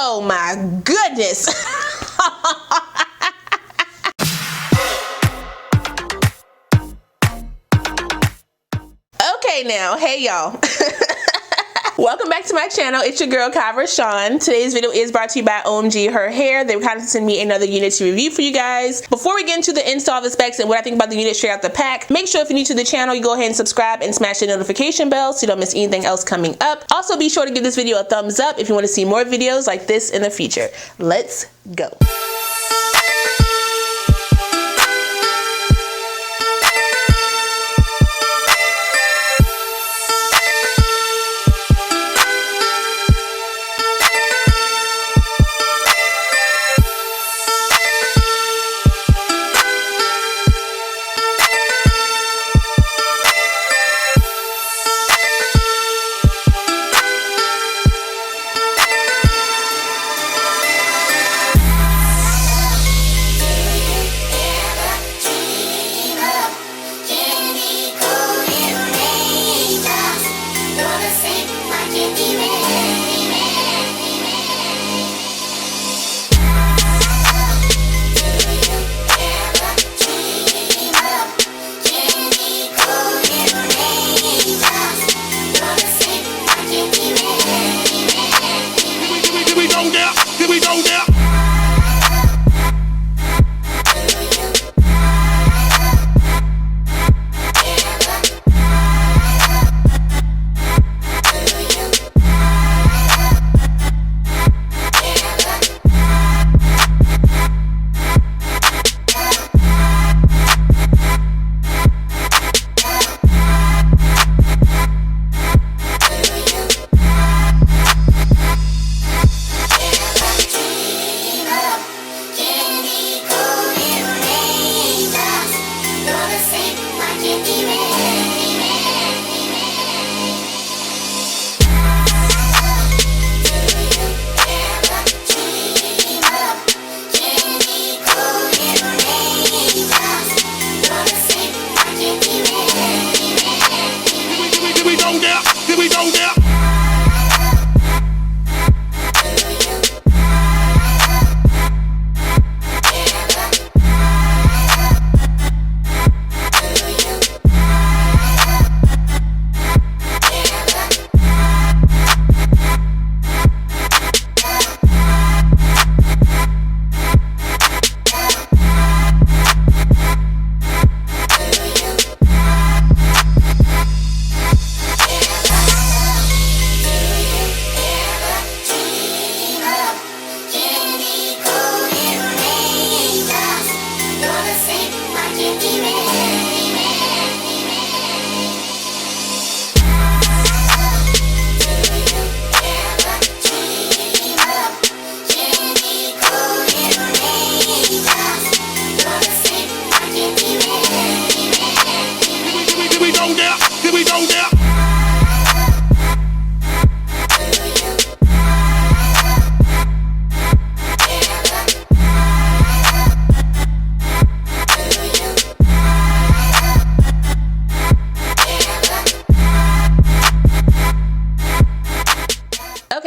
Oh my goodness. Okay now, hey y'all. Welcome back to my channel. It's your girl RaShon. Today's video is brought to you by OmgHerHair. They kind of send me another unit to review for you guys. Before we get into the install, the specs, and what I think about the unit straight out the pack, make sure if you're new to the channel, you go ahead and subscribe and smash the notification bell so you don't miss anything else coming up. Also, be sure to give this video a thumbs up if you want to see more videos like this in the future. Let's go.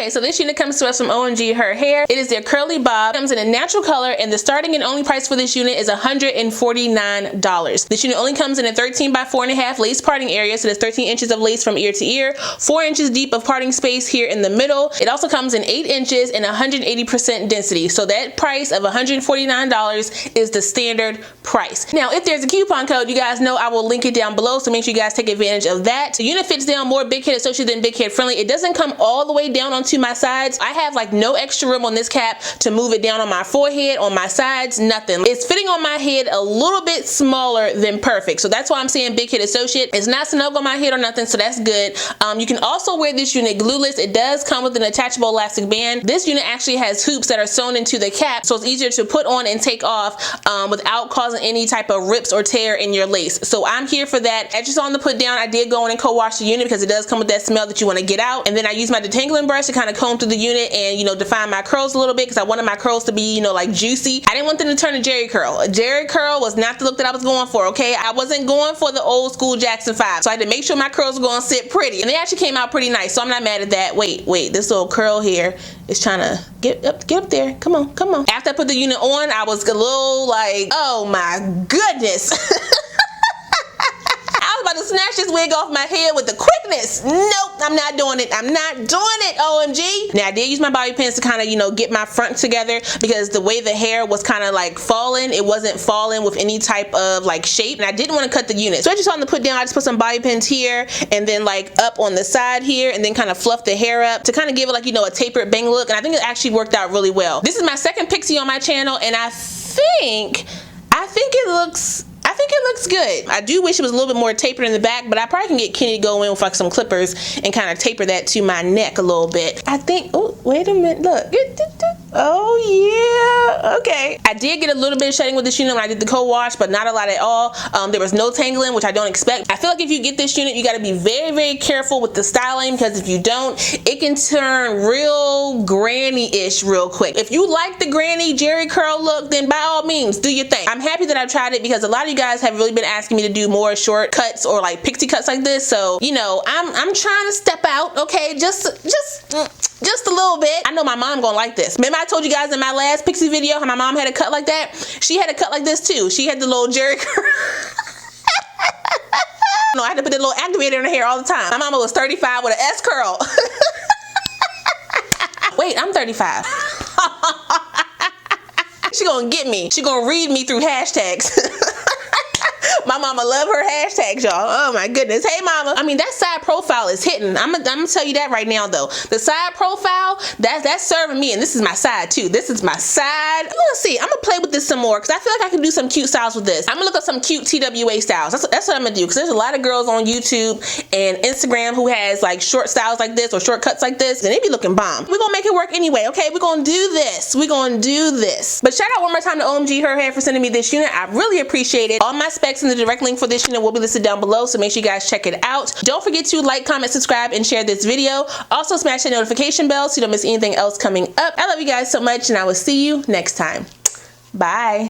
So this unit comes to us from OmgHerHair. It is their curly bob. It comes in a natural color, and the starting and only price for this unit is $149. This unit only comes in a 13 by 4.5 lace parting area, so there's 13 inches of lace from ear to ear, 4 inches deep of parting space here in the middle. It also comes in 8 inches and 180% density. So that price of $149 is the standard price. Now, if there's a coupon code, you guys know I will link it down below, so make sure you guys take advantage of that. The unit fits down more big head associated than big head friendly. It doesn't come all the way down onto my sides. I have like no extra room on this cap to move it down on my forehead, on my sides, nothing. It's fitting on my head a little bit smaller than perfect. So that's why I'm saying big head associate. It's not snug on my head or nothing, so that's good. You can also wear this unit glueless. It does come with an attachable elastic band. This unit actually has hoops that are sewn into the cap, so it's easier to put on and take off without causing any type of rips or tear in your lace. So I'm here for that. As you saw on the put down, I did go in and co-wash the unit because it does come with that smell that you want to get out. And then I use my detangling brush to kind of comb through the unit and, you know, define my curls a little bit because I wanted my curls to be, you know, like juicy. I didn't want them to turn a Jerry curl. A Jerry curl was not the look that I was going for, okay? I wasn't going for the old school Jackson 5. So I had to make sure my curls were going to sit pretty. And they actually came out pretty nice, so I'm not mad at that. Wait, this little curl here is trying to get up there. Come on, come on. After I put the unit on, I was a little like, oh my goodness. I was about to snatch this wig off my head with the quickness. Nope, I'm not doing it. I'm not doing it, OMG. Now, I did use my bobby pins to kind of, you know, get my front together because the way the hair was kind of like falling, it wasn't falling with any type of like shape. And I didn't want to cut the unit. So I just wanted to put down, I just put some bobby pins here and then like up on the side here and then kind of fluff the hair up to kind of give it like, you know, a tapered bang look. And I think it actually worked out really well. This is my second Pixie on my channel and I think it looks good. I do wish it was a little bit more tapered in the back, but I probably can get Kenny to go in with like some clippers and kind of taper that to my neck a little bit. I think, oh, wait a minute, look. Oh yeah, okay. I did get a little bit of shedding with this unit when I did the co-wash, but not a lot at all. There was no tangling, which I don't expect. I feel like if you get this unit, you gotta be very, very careful with the styling because if you don't, it can turn real granny-ish real quick. If you like the granny Jerry curl look, then by all means, do your thing. I'm happy that I tried it because a lot of you guys have really been asking me to do more short cuts or like pixie cuts like this. So, you know, I'm trying to step out, okay? Just a little bit. I know my mom gonna like this. Remember I told you guys in my last Pixie video how my mom had a cut like that? She had a cut like this too. She had the little Jerry curl. No, I had to put the little activator in her hair all the time. My mama was 35 with an S curl. Wait, I'm 35. She gonna get me. She gonna read me through hashtags. My mama love her hashtags, y'all. Oh my goodness. Hey mama. I mean, that side profile is hitting. I'm gonna tell you that right now though. The side profile, that's serving me, and this is my side too. This is my side. Let's see. I'm gonna play with this some more because I feel like I can do some cute styles with this. I'm gonna look up some cute TWA styles. That's what I'm gonna do because there's a lot of girls on YouTube and Instagram who has like short styles like this or short cuts like this, and they be looking bomb. We're gonna make it work anyway, okay? We're gonna do this. We're gonna do this. But shout out one more time to OmgHerHair for sending me this unit. I really appreciate it. All my specs and the direct link for this unit will be listed down below, so make sure you guys check it out. Don't forget to like, comment, subscribe, and share this video. Also smash that notification bell so you don't miss anything else coming up. I love you guys so much, and I will see you next time. Bye.